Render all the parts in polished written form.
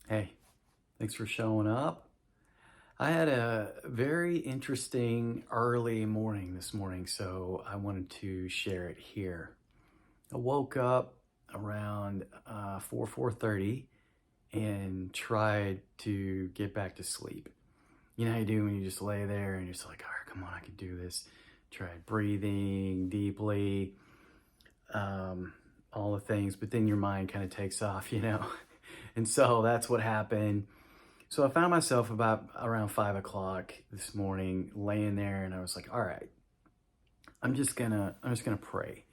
Hey, thanks for showing up. I had a very interesting early morning this morning, so I wanted to share it here. I woke up around 4:30 and tried to get back to sleep. You know how you do when you just lay there and you're just like, all right, come on, I can do this. Tried breathing deeply, all the things, but then your mind kind of takes off. And so that's what happened. So I found myself about around 5 o'clock this morning laying there and I was like, all right, I'm just gonna pray.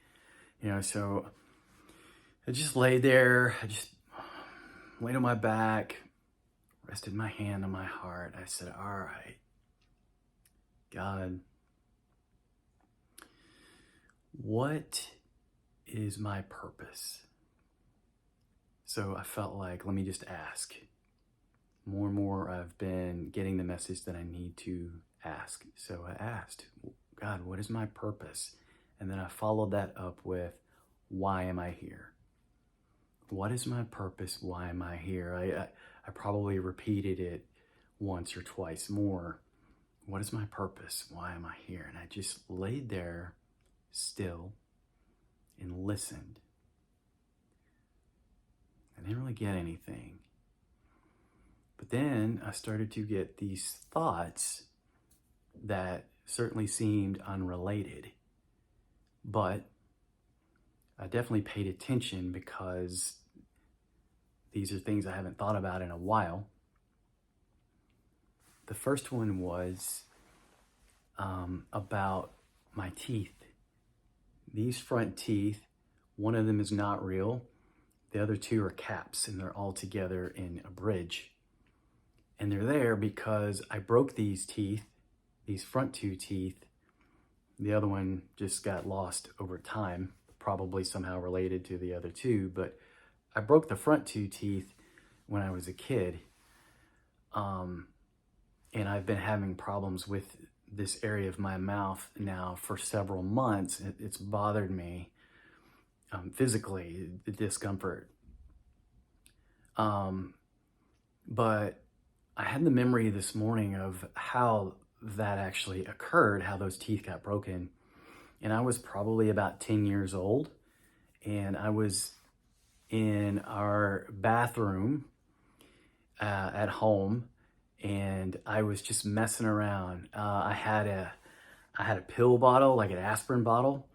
So I just laid there, I just laid on my back, rested my hand on my heart. I said, all right, God, what is my purpose? So I felt like, let me just ask. More and more, I've been getting the message that I need to ask. So I asked, God, what is my purpose? And then I followed that up with, why am I here? What is my purpose? Why am I here? I probably repeated it once or twice more. What is my purpose? Why am I here? And I just laid there still and listened. I didn't really get anything. But then I started to get these thoughts that certainly seemed unrelated. But I definitely paid attention because these are things I haven't thought about in a while. The first one was about my teeth. These front teeth, one of them is not real. The other two are caps, and they're all together in a bridge. And they're there because I broke these teeth, these front two teeth. The other one just got lost over time, probably somehow related to the other two. But I broke the front two teeth when I was a kid. And I've been having problems with this area of my mouth now for several months. It's bothered me physically, the discomfort. But I had the memory this morning of how that actually occurred, how those teeth got broken. And I was probably about 10 years old. And I was in our bathroom at home, and I was just messing around. I had a pill bottle, like an aspirin bottle,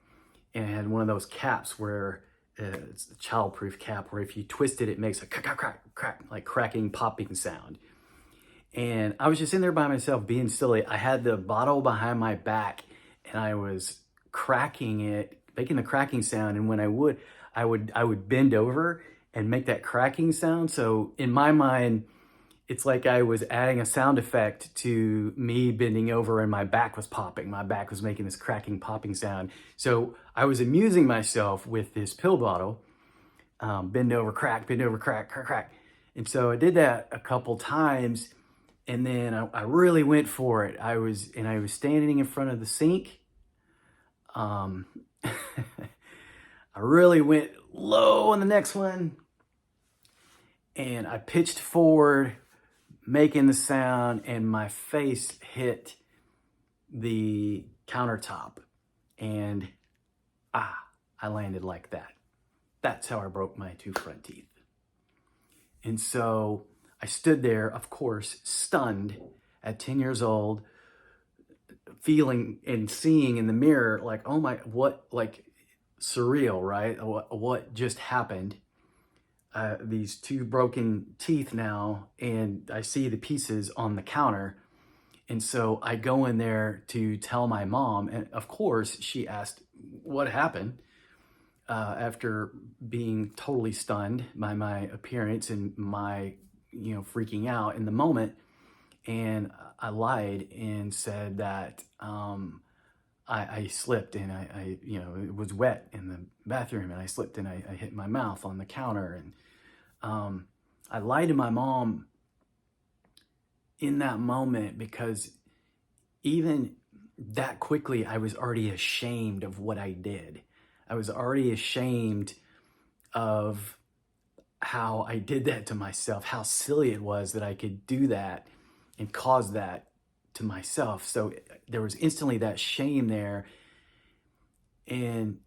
and it had one of those caps where it's a childproof cap where if you twist it, it makes a crack, crack, crack, crack, like cracking, popping sound. And I was just in there by myself being silly. I had the bottle behind my back and I was cracking it, making the cracking sound. And when I would bend over and make that cracking sound. So in my mind, it's like I was adding a sound effect to me bending over and my back was popping. My back was making this cracking, popping sound. So I was amusing myself with this pill bottle, bend over, crack, crack, crack. And so I did that a couple times. And then I really went for it. I was standing in front of the sink. I really went low on the next one. And I pitched forward, making the sound, and my face hit the countertop. And I landed like that. That's how I broke my two front teeth. And so I stood there, of course, stunned at 10 years old, feeling and seeing in the mirror, like, oh my, what, like surreal, right? What just happened? These two broken teeth now, and I see the pieces on the counter. And so I go in there to tell my mom, and of course, she asked what happened after being totally stunned by my appearance and my, freaking out in the moment. And I lied and said that I slipped and it was wet in the bathroom and I slipped and I hit my mouth on the counter. And I lied to my mom in that moment because even that quickly, I was already ashamed of what I did. I was already ashamed of how I did that to myself, how silly it was that I could do that and cause that to myself. So there was instantly that shame there. And,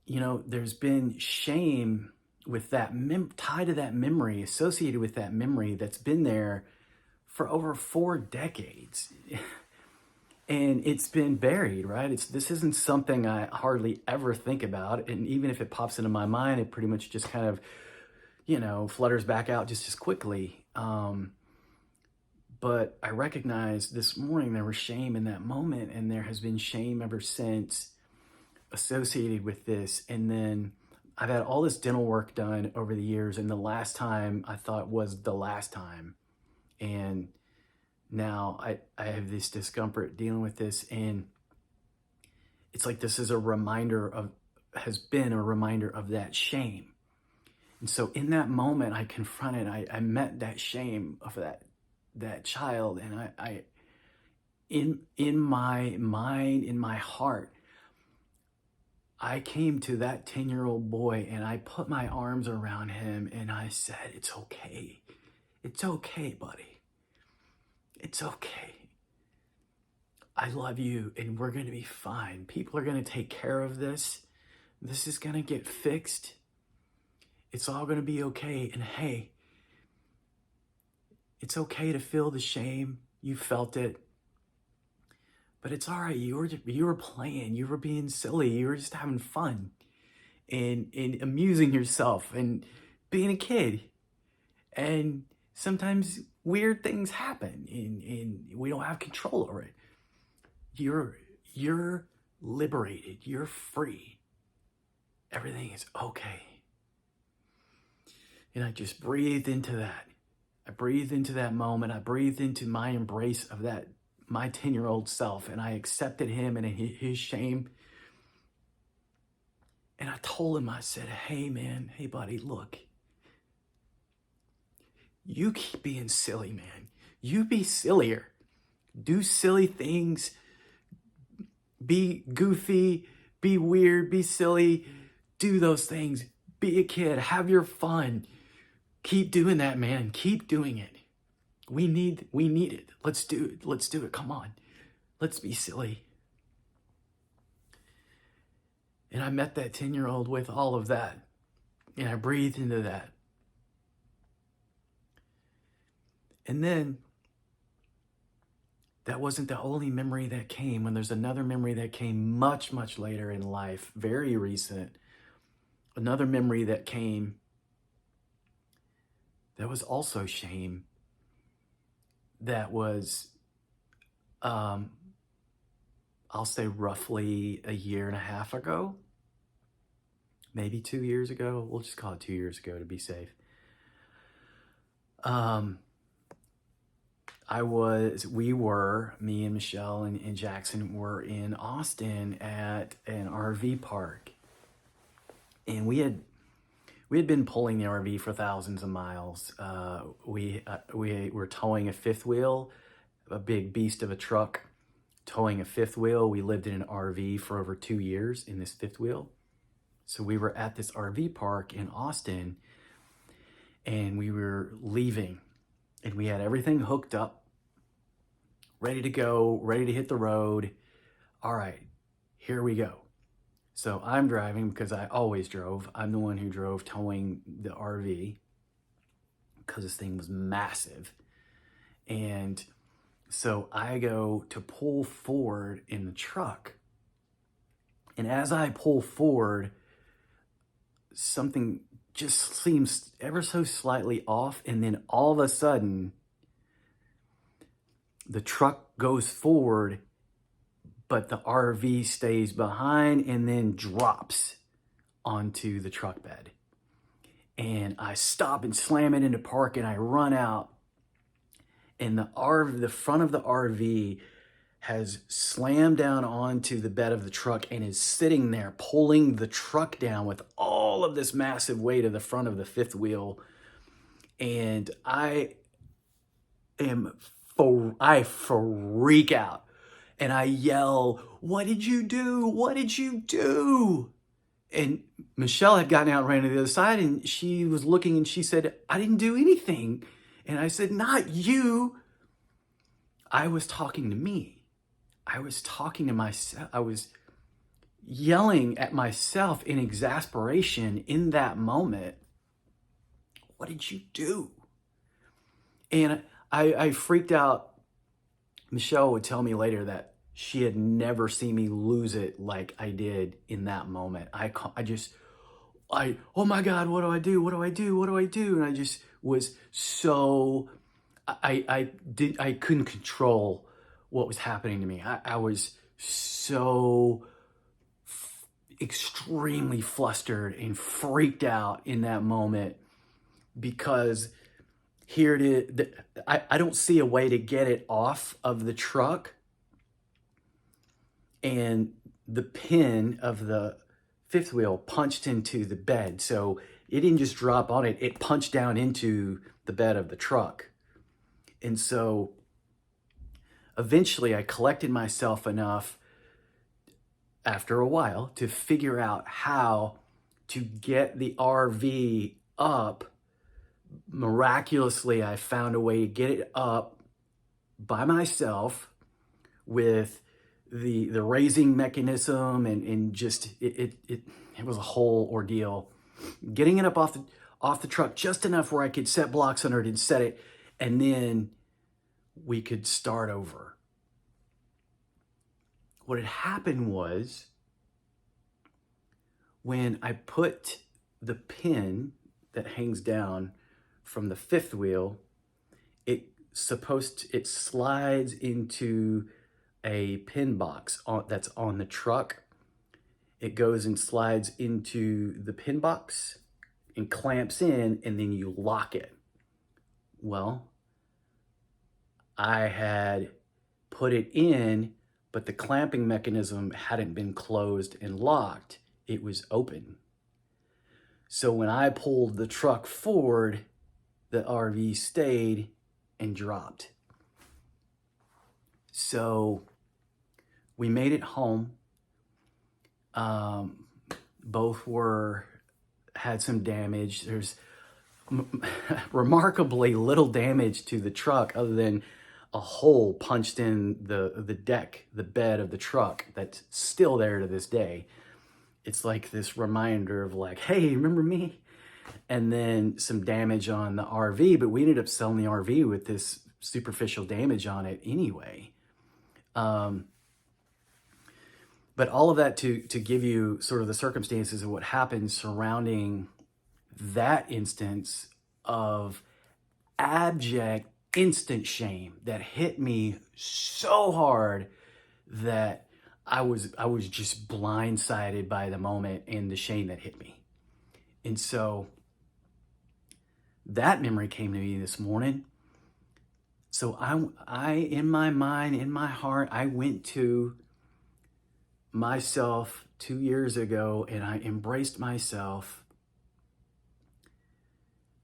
you know, there's been shame with that tied to that memory, associated with that memory that's been there for over 4 decades. And it's been buried, right? This isn't something I hardly ever think about. And even if it pops into my mind, it pretty much just kind of, you know, flutters back out just as quickly. But I recognize this morning there was shame in that moment, and there has been shame ever since associated with this. And then I've had all this dental work done over the years, and the last time I thought was the last time. And now I have this discomfort dealing with this, and it's like this is has been a reminder of that shame. And so in that moment I confronted, I met that shame of that child, and I in my mind, in my heart, I came to that 10-year-old boy and I put my arms around him and I said, it's okay. It's okay, buddy. It's okay. I love you and we're going to be fine. People are going to take care of this. This is going to get fixed. It's all going to be okay. And hey, it's okay to feel the shame. You felt it. But it's all right. You were playing. You were being silly. You were just having fun and amusing yourself and being a kid. And sometimes weird things happen and we don't have control over it. You're liberated. You're free. Everything is okay. And I just breathed into that. I breathed into that moment. I breathed into my embrace of that, my 10-year-old self, and I accepted him and his shame. And I told him, I said, hey man, hey buddy, look, you keep being silly, man. You be sillier. Do silly things. Be goofy, be weird, be silly. Do those things. Be a kid. Have your fun. Keep doing that, man. Keep doing it. We need it. Let's do it. Let's do it. Come on. Let's be silly. And I met that 10-year-old with all of that. And I breathed into that. And then that wasn't the only memory that came. When there's another memory that came much, much later in life, very recent, another memory that came that was also shame. That was, I'll say roughly a year and a half ago, maybe 2 years ago. We'll just call it 2 years ago to be safe. Me and Michelle and Jackson were in Austin at an RV park. And we had been pulling the RV for thousands of miles. We were towing a fifth wheel, a big beast of a truck, towing a fifth wheel. We lived in an RV for over 2 years in this fifth wheel. So we were at this RV park in Austin and we were leaving and we had everything hooked up, ready to go, ready to hit the road. All right, here we go. So I'm driving because I always drove. I'm the one who drove towing the RV because this thing was massive. And so I go to pull forward in the truck. And as I pull forward, something just seems ever so slightly off. And then all of a sudden, the truck goes forward, but the RV stays behind and then drops onto the truck bed. And I stop and slam it into park and I run out. And the front of the RV has slammed down onto the bed of the truck and is sitting there pulling the truck down with all of this massive weight of the front of the fifth wheel. And I freak out and I yell, "What did you do? What did you do?" And Michelle had gotten out and ran to the other side, and she was looking and she said, I didn't do anything. And I said, not you. I was talking to me. I was talking to myself. I was yelling at myself in exasperation in that moment. What did you do? And I freaked out. Michelle would tell me later that she had never seen me lose it like I did in that moment. Oh my God, what do I do? What do I do? What do I do? And I just was so, I couldn't control what was happening to me. I was so extremely flustered and freaked out in that moment, because here it is. I don't see a way to get it off of the truck, and the pin of the fifth wheel punched into the bed. So it didn't just drop on it, it punched down into the bed of the truck. And so eventually I collected myself enough after a while to figure out how to get the RV up. Miraculously, I found a way to get it up by myself with the raising mechanism, and just it was a whole ordeal. Getting it up off the truck just enough where I could set blocks under it and set it, and then we could start over. What had happened was, when I put the pin that hangs down from the fifth wheel, it slides into a pin box that's on the truck. It goes and slides into the pin box and clamps in, and then you lock it. Well, I had put it in, but the clamping mechanism hadn't been closed and locked. It was open. So when I pulled the truck forward, the RV stayed and dropped. So we made it home. Both had some damage. There's remarkably little damage to the truck, other than a hole punched in the deck, the bed of the truck, that's still there to this day. It's like this reminder of like, hey, remember me? And then some damage on the RV, but we ended up selling the RV with this superficial damage on it anyway. But all of that to give you sort of the circumstances of what happened surrounding that instance of abject instant shame that hit me so hard that I was just blindsided by the moment and the shame that hit me. And so that memory came to me this morning. So I in my mind, in my heart, I went to myself 2 years ago and I embraced myself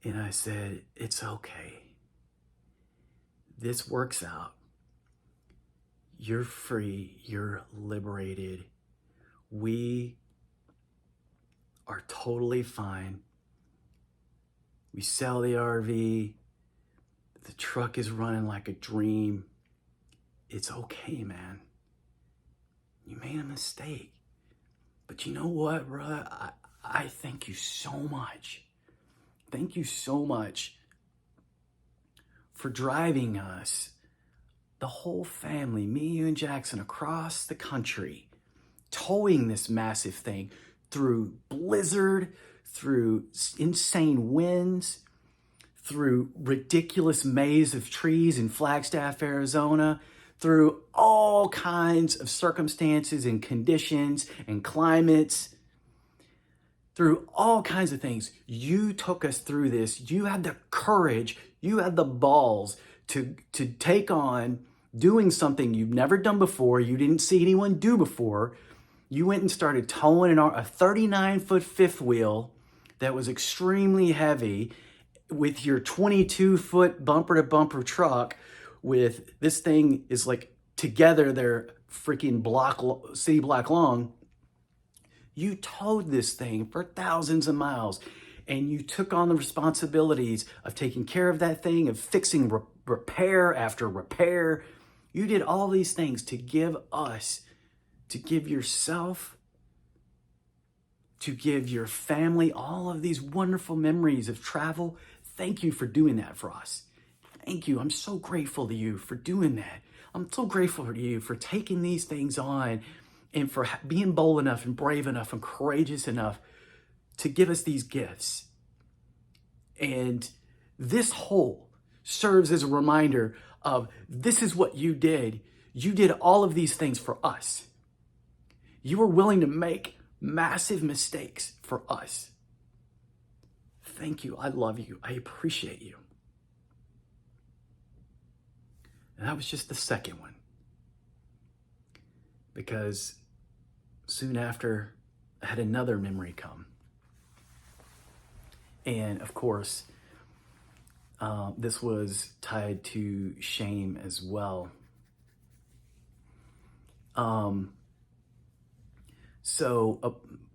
and I said, it's okay. This works out. You're free. You're liberated. We are totally fine. We sell the RV. The truck is running like a dream. It's okay, man. You made a mistake. But you know what, brother? I thank you so much. Thank you so much for driving us, the whole family, me, you, and Jackson, across the country, towing this massive thing through blizzard, through insane winds, through ridiculous maze of trees in Flagstaff, Arizona, through all kinds of circumstances and conditions and climates, through all kinds of things. You took us through this. You had the courage, you had the balls to take on doing something you've never done before, you didn't see anyone do before. You went and started towing a 39-foot fifth wheel that was extremely heavy with your 22-foot bumper-to-bumper truck. With this thing is like together they're freaking city block long. You towed this thing for thousands of miles, and you took on the responsibilities of taking care of that thing, of fixing repair after repair. You did all these things to give us, to give yourself, to give your family all of these wonderful memories of travel. Thank you for doing that for us. Thank you. I'm so grateful to you for doing that. I'm so grateful to you for taking these things on and for being bold enough and brave enough and courageous enough to give us these gifts. And this hole serves as a reminder of this is what you did. You did all of these things for us. You were willing to make massive mistakes for us. Thank you. I love you. I appreciate you. And that was just the second one. Because soon after, I had another memory come. And of course, this was tied to shame as well.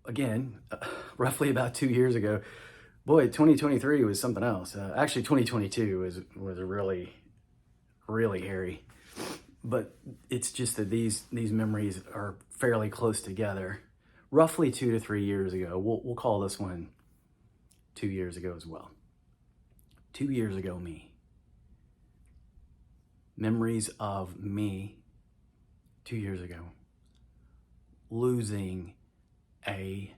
Again, roughly about 2 years ago, boy, 2023 was something else. Actually, 2022 was really, really hairy. But it's just that these memories are fairly close together. Roughly 2 to 3 years ago, we'll call this one 2 years ago as well. 2 years ago, me. Memories of me 2 years ago losing a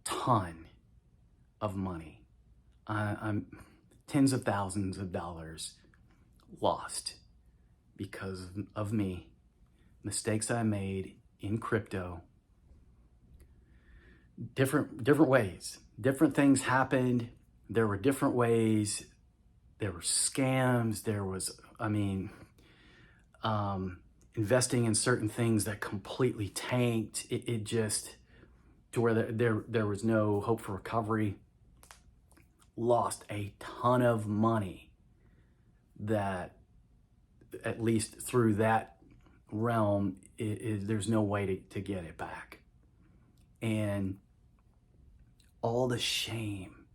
ton of money. I'm tens of thousands of dollars lost because of me, mistakes I made in crypto. Different ways. Different things happened. There were different ways. There were scams. There was, investing in certain things that completely tanked. It just, to where there was no hope for recovery. Lost a ton of money that, at least through that realm, there's no way to get it back. And all the shame,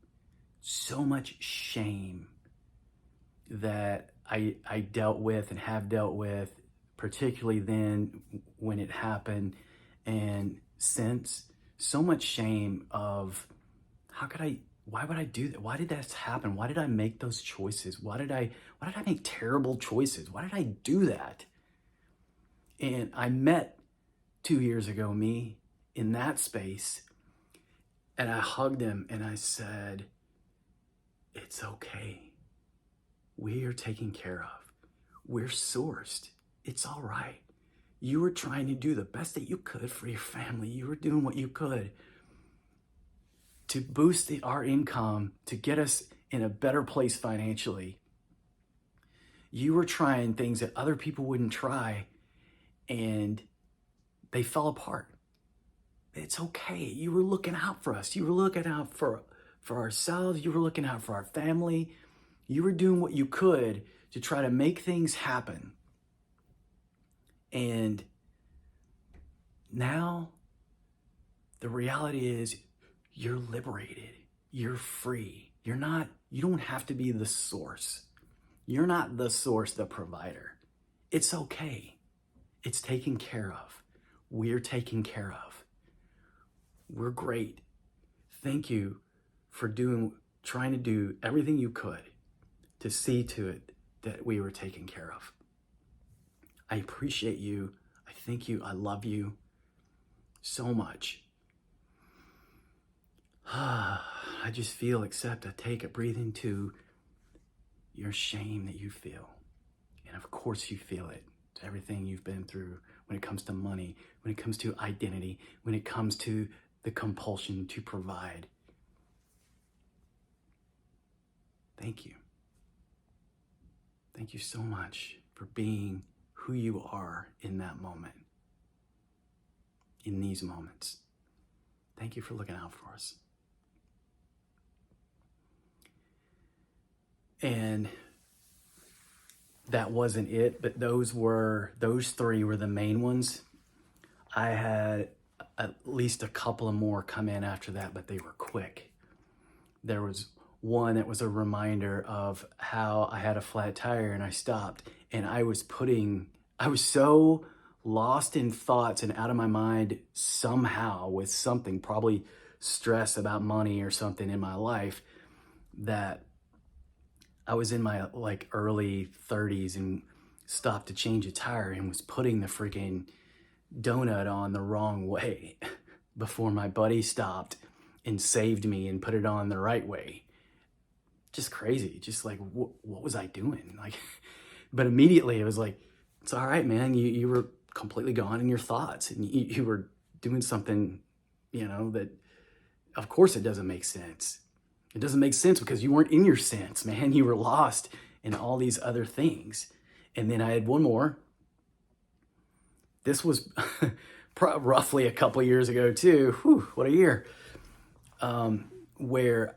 so much shame that I dealt with and have dealt with, particularly then when it happened, and since, so much shame of why would I do that? Why did that happen? Why did I make those choices? Why did I make terrible choices? Why did I do that? And I met 2 years ago me in that space, and I hugged him and I said, it's okay. We are taken care of. We're sourced. It's all right. You were trying to do the best that you could for your family. You were doing what you could to boost our income, to get us in a better place financially. You were trying things that other people wouldn't try, and they fell apart. It's okay. You were looking out for us. You were looking out for ourselves. You were looking out for our family. You were doing what you could to try to make things happen. And now the reality is you're liberated. You're free. You don't have to be the source. You're not the source, the provider. It's okay. It's taken care of. We're taken care of. We're great. Thank you for trying to do everything you could to see to it that we were taken care of. I appreciate you. I thank you. I love you so much. I just feel, I take a breathe into your shame that you feel. And of course you feel it. It's everything you've been through when it comes to money, when it comes to identity, when it comes to the compulsion to provide. Thank you. Thank you so much for being who you are in that moment, in these moments. Thank you for looking out for us. And that wasn't it, but those three were the main ones. I had at least a couple of more come in after that, but they were quick. There was one that was a reminder of how I had a flat tire and I stopped, and I was so lost in thoughts and out of my mind somehow with something, probably stress about money or something in my life, that I was in my like early 30s and stopped to change a tire and was putting the freaking donut on the wrong way before my buddy stopped and saved me and put it on the right way. Just crazy. Just like, what was I doing? Like, but immediately it was like, it's all right, man. You were completely gone in your thoughts, and you were doing something, that of course it doesn't make sense. It doesn't make sense because you weren't in your sense, man. You were lost in all these other things. And then I had one more. This was roughly a couple of years ago too. Whew, what a year. Where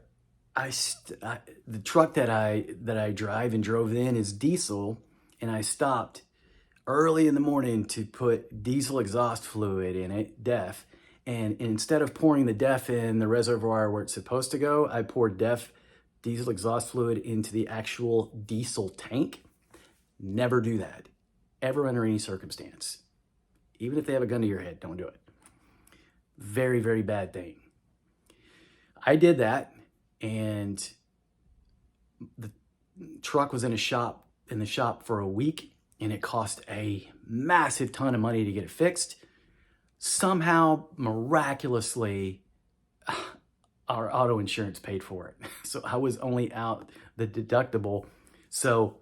the truck that I drive and drove in is diesel, and I stopped early in the morning to put diesel exhaust fluid in it, DEF. And instead of pouring the DEF in the reservoir where it's supposed to go, I poured DEF, diesel exhaust fluid, into the actual diesel tank. Never do that, ever, under any circumstance. Even if they have a gun to your head, don't do it. Very, very bad thing. I did that, and the truck was in the shop for a week, and it cost a massive ton of money to get it fixed. Somehow, miraculously, our auto insurance paid for it. So I was only out the deductible. So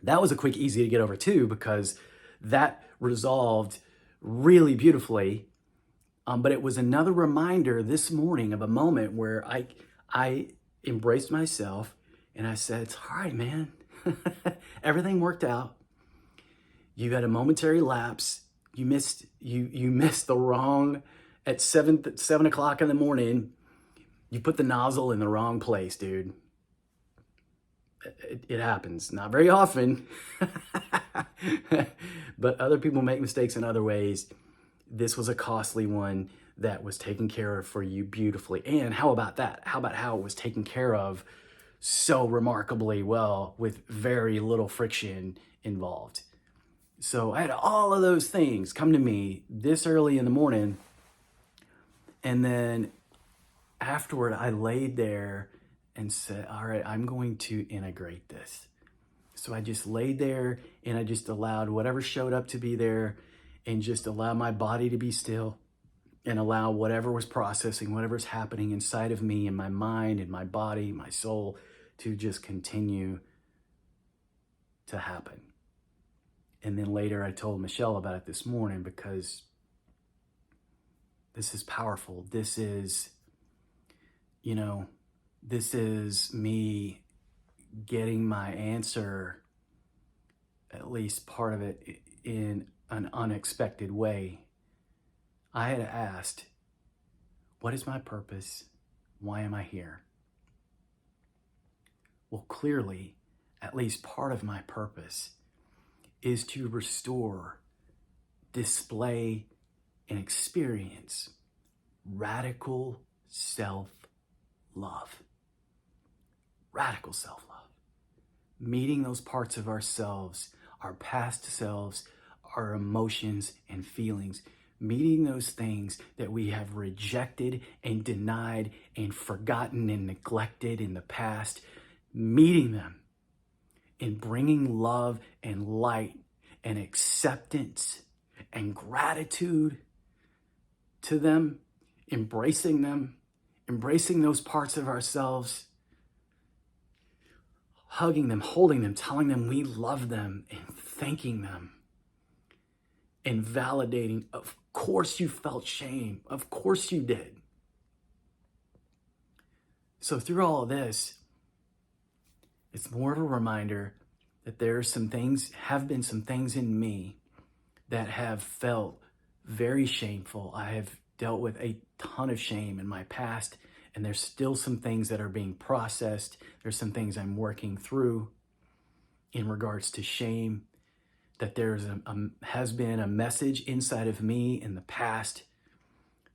that was a quick, easy to get over too, because that resolved really beautifully. But it was another reminder this morning of a moment where I embraced myself and I said, it's all right, man. Everything worked out. You had a momentary lapse. You missed the wrong, at 7 o'clock in the morning, you put the nozzle in the wrong place, dude. It happens. Not very often, but other people make mistakes in other ways. This was a costly one that was taken care of for you beautifully. And how about that? How about how it was taken care of so remarkably well with very little friction involved? So I had all of those things come to me this early in the morning. And then afterward, I laid there and said, all right, I'm going to integrate this. So I just laid there and I just allowed whatever showed up to be there, and just allow my body to be still, and allow whatever was processing, whatever's happening inside of me and my mind and my body, my soul, to just continue to happen. And then later I told Michelle about it this morning, because this is powerful. This is, this is me getting my answer, at least part of it, in an unexpected way. I had asked, what is my purpose? Why am I here? Well, clearly, at least part of my purpose is to restore, display, and experience radical self-love. Radical self-love. Meeting those parts of ourselves, our past selves, our emotions and feelings, meeting those things that we have rejected and denied and forgotten and neglected in the past, meeting them and bringing love and light and acceptance and gratitude to them, embracing those parts of ourselves, hugging them, holding them, telling them we love them, and thanking them, and validating, of course you felt shame. Of course you did. So through all of this, it's more of a reminder that there are have been some things in me that have felt very shameful. I have dealt with a ton of shame in my past, and there's still some things that are being processed. There's some things I'm working through in regards to shame, that there's has been a message inside of me in the past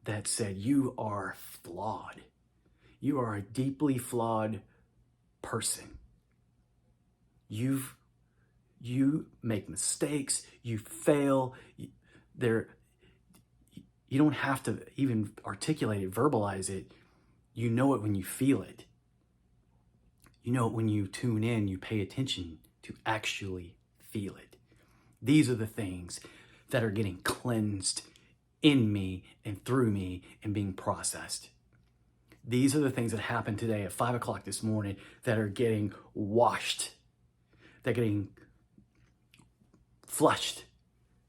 that said, you are flawed. You are a deeply flawed person. You make mistakes, you fail. You don't have to even articulate it, verbalize it. You know it when you feel it. You know it when you tune in, you pay attention to actually feel it. These are the things that are getting cleansed in me and through me and being processed. These are the things that happened today at 5 o'clock this morning that are getting washed. They're getting flushed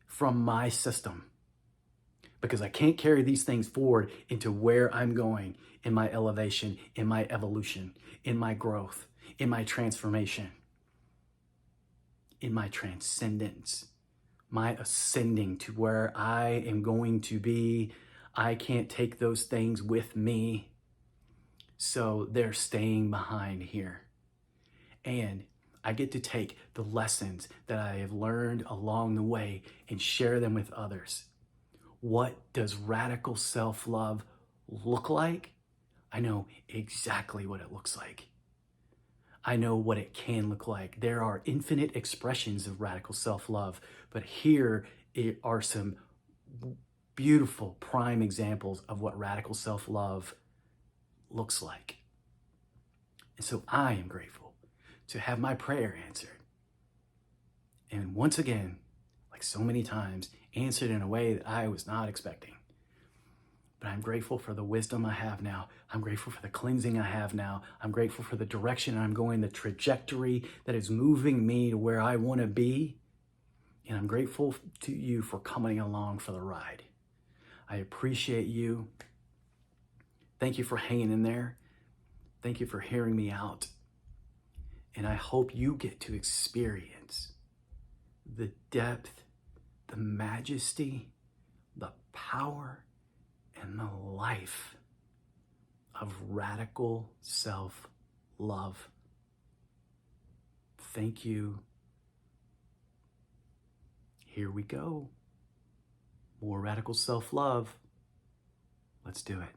from my system, because I can't carry these things forward into where I'm going in my elevation, in my evolution, in my growth, in my transformation, in my transcendence, my ascending to where I am going to be. I can't take those things with me, so they're staying behind here. And I get to take the lessons that I have learned along the way and share them with others. What does radical self-love look like? I know exactly what it looks like. I know what it can look like. There are infinite expressions of radical self-love, but here are some beautiful prime examples of what radical self-love looks like. And so I am grateful to have my prayer answered. And once again, like so many times, answered in a way that I was not expecting. But I'm grateful for the wisdom I have now. I'm grateful for the cleansing I have now. I'm grateful for the direction I'm going, the trajectory that is moving me to where I want to be. And I'm grateful to you for coming along for the ride. I appreciate you. Thank you for hanging in there. Thank you for hearing me out. And I hope you get to experience the depth, the majesty, the power, and the life of radical self-love. Thank you. Here we go. More radical self-love. Let's do it.